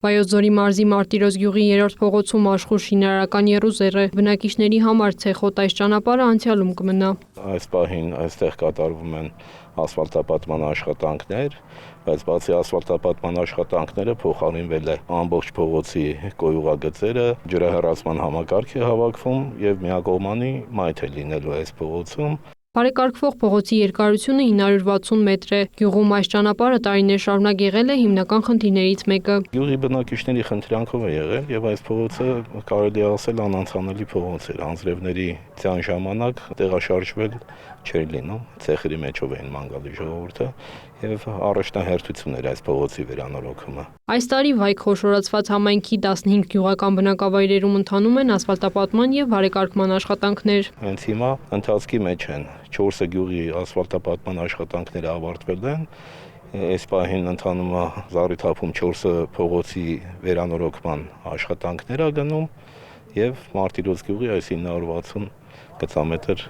Վայոց ձորի մարզի Մարտիրոս գյուղի 3-րդ փողոցում աշխուժ շինարարական եռուզեռ է, բնակիչների համար ցեխոտ այս ճանապարհը անցյալում կմնա։ Այս պահին այստեղ կատարվում են ասֆալտապատման աշխատանքներ, բայց բացի ասֆալտապատման աշխատանքները փոխարինվել է ամբողջ փողոցի կոյուղագծերը, ջրահեռացման համակարգ է հավաքվում եւ միակողմանի մայթ է լինելու այս փողոցում։ Բարեկարգվող փողոցի երկարությունը 960 մետր է։ Գյուղում այս ճանապարհը տարիներ շարունակ եղել է հիմնական խնդիրներից մեկը։ Գյուղի բնակիչների խնդրանքով է եղել եւ այս փողոցը կարելի է ասել անանցանելի փողոց էր։ Անձրևների ցան ժամանակ տեղաշարժվել չէր լինում, ցեխերի մեջով էին ման գալի ժողովուրդը եւ առաջնահերթություն էր այս փողոցի վերանորոգումը։ Այս տարի վայք խոշորացված համայնքի 15 գյուղական բնակավայրերում ընթանում են ասֆալտապատման եւ բարեկարգման աշխատանքներ։ Հենց հիմա ընթացքի մեջ են 4 գյուղի ասֆալտապատման աշխատանքները ավարտվել են։ Այս պահին ընթանում է Զառիթափում 4 փողոցի վերանորոգման աշխատանքներ ա գնում եւ Մարտիրոս գյուղի այս 960 գծամետր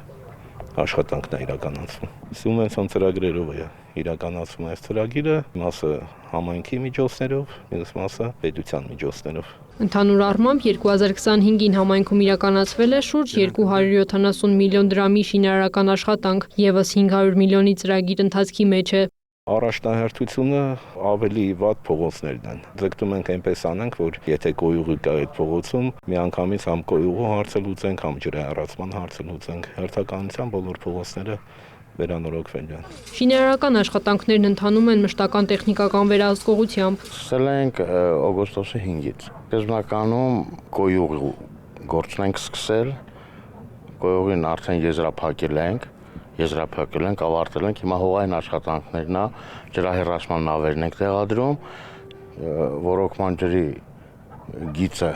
աշխատանքն է իրականացվում։ Սուբվենցիոն ծրագրերով է իրականացվում այս ծրագիրը, մասը համայնքի միջոցներով, մյուս մասը պետության միջոցներով։ Ընդհանուր առմամբ 2025-ին համայնքում իրականացվել է շուրջ 270 միլիոն դրամի շինարարական աշխատանք, եւս 500 միլիոնի ծրագիր ընթացքի մեջ է։ Առաջնահերթությունը ավելի վատ փողոցներն են։ Ձգտում ենք այնպես անենք, որ եթե կոյուղի կա այդ փողոցում, միանգամից համ կոյուղու հարցը լուծենք, համ ջրահեռացման հարցը լուծենք։ Հերթականության բոլոր փողոցները վերանորոգվել են։ Շինարարական աշխատանքներն ընթանում են մշտական տեխնիկական վերահսկողությամբ։ Սկսել ենք օգոստոսի 5-ից։ Սկզբնականում կոյուղի գործն ենք սկսել, կոյուղին արդեն եզրափակել ենք, ավարտել ենք, հիմա հողային աշխատանքներն է, ջրահեռացման նավերն ենք տեղադրում, ոռոգման ջրի գիծը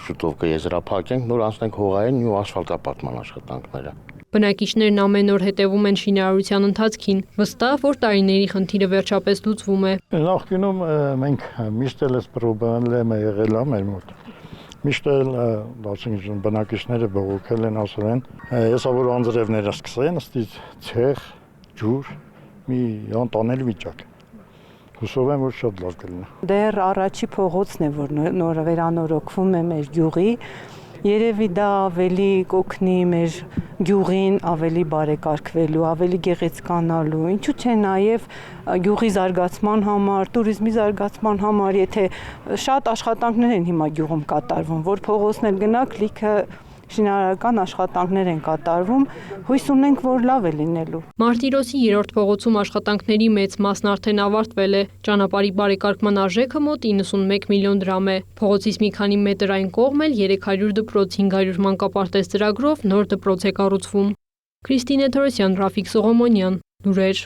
շուտով կեզրափակենք, նոր անցնենք հողային ու ասֆալտապատման աշխատանքները։ Բնակիչներն ամեն օր հետևում են շինարարության ընթացքին, վստահ, որ տարիների խնդիրը վերջապես լուծվում է։ Նախկինում մենք միշտ էլ այս խնդիրը եղել է մեր մոտ։ Միշտ էլ բնակիչները բողոքել են, ասել են, հեսա որ անձրևները սկսեն, ստից ցեխ, ջուր, մի անտանելի վիճակ։ Հուսով եմ, որ շատ լավ կլինի։ Դեռ առաջի փողոցն է, որ նոր վերանորոգվում է մեր գյուղի։ Երևի դա ավելի կօգնի մեր գյուղին ավելի բարեկարգվելու, ավելի գեղեցկանալու, ինչու՞ չէ նաև գյուղի զարգացման համար, туриզմի զարգացման համար, եթե շատ աշխատանքներ են հիմա գյուղում կատարվում, որ փողոցն էլ գնաք, լիքը շինարարական աշխատանքներ են կատարվում, հույս ունենք, որ լավ է լինելու։ Մարտիրոսի 3-րդ փողոցում աշխատանքների մեծ մասն արդեն ավարտվել է։ Ճանապարհի բարեկարգման արժեքը մոտ 91 միլիոն դրամ է։ Փողոցից մի քանի մետր այն կողմ էլ 300 դպրոց, 500 մանկապարտեզ ծրագրով նոր դպրոց է կառուցվում։ Քրիստինե Թորոսյան, Ռաֆիկ Սողոմոնյան, լուրեր։